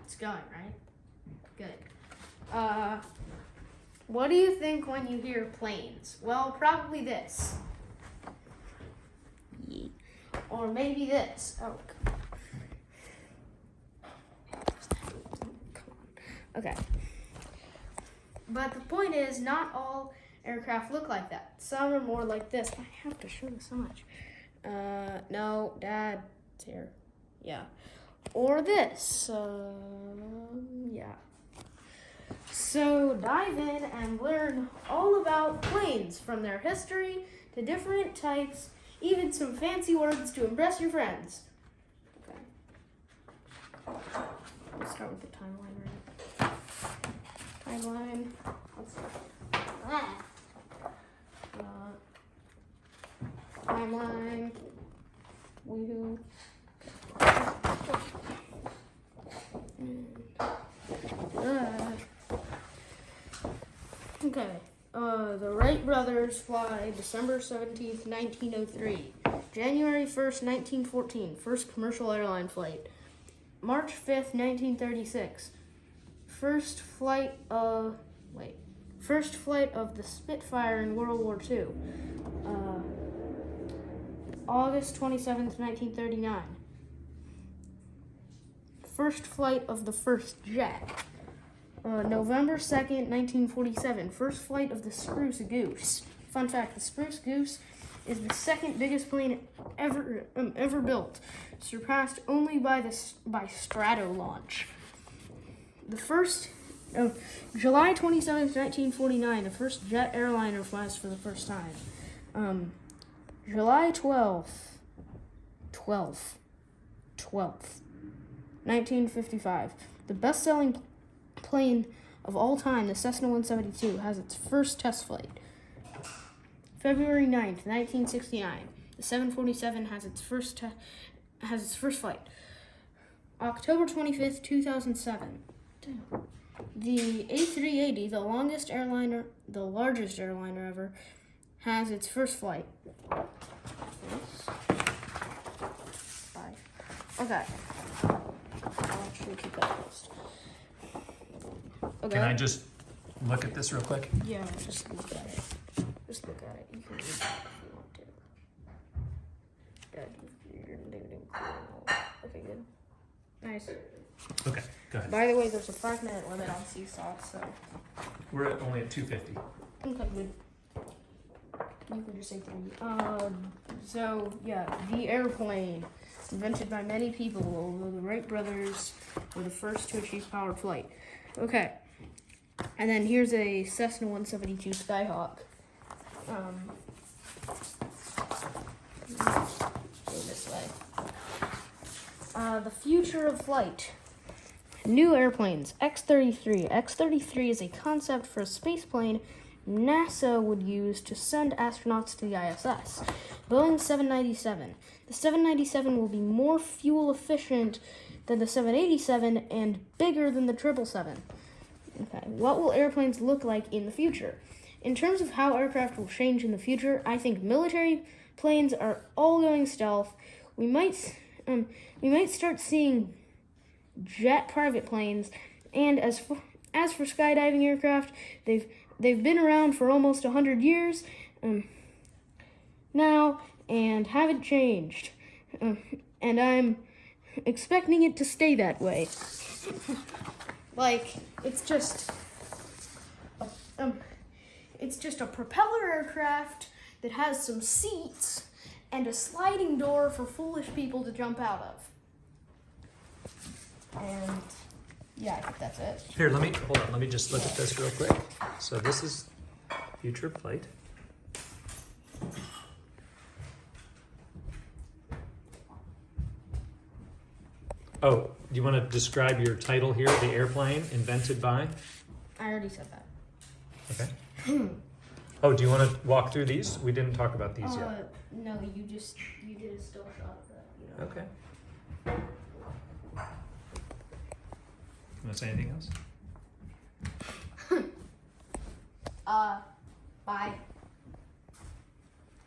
it's going, right? Good. What do you think when you hear planes? Well, probably this. Or maybe this. Oh, come on. Okay. But the point is, not all aircraft look like that. Some are more like this. I have to show this so much. No, Dad, it's here. Yeah. Or this. Yeah. So dive in and learn all about planes, from their history to different types, even some fancy words to impress your friends. Okay. Let's start with the timeline, right? Timeline. Let's see. Timeline. Woohoo. Okay. The Wright brothers fly December 17th, 1903. January 1st, 1914. First commercial airline flight. March 5th, 1936. First flight of the Spitfire in World War II. August 27th, 1939. First flight of the first jet. November 2nd, 1947. First flight of the Spruce Goose. Fun fact, the Spruce Goose is the second biggest plane ever built, surpassed only by Stratolaunch. The first July 27th, 1949, the first jet airliner flies for the first time. July 12th, 1955, the best-selling plane of all time, the Cessna 172, has its first test flight. February 9th, 1969, the 747 has its first flight. October 25th, 2007, the A380, the largest airliner ever, has its first flight. Okay. I'll actually keep that closed. Okay. Can I just look at this real quick? Yeah, just look at it. Just look at it. You can read it if you want to. Good. You're doing cool. Okay, good. Nice. Okay, go ahead. By the way, there's a 5-minute limit on Seesaw, so. We're only at 2:50. Okay, good. You can just say 3. So, yeah, the airplane, invented by many people, although the Wright brothers were the first to achieve powered flight. Okay, and then here's a Cessna 172 Skyhawk. Go this way. The future of flight. New airplanes, X-33. X-33 is a concept for a space plane NASA would use to send astronauts to the ISS. Boeing 797. The 797 will be more fuel efficient than the 787 and bigger than the 777. Okay, what will airplanes look like in the future? In terms of how aircraft will change in the future, I think military planes are all going stealth. We might start seeing jet private planes, and as for skydiving aircraft, they've been around for almost 100 years now and haven't changed. And I'm expecting it to stay that way. Like, it's just a propeller aircraft that has some seats and a sliding door for foolish people to jump out of. And yeah, I think that's it. Here, let me just look at this real quick. So this is future flight. Oh, do you want to describe your title here, the airplane invented by? I already said that. Okay. Oh, do you want to walk through these? We didn't talk about these yet. No, you did a still shot of that. You know. Okay. Want to say anything else? Bye.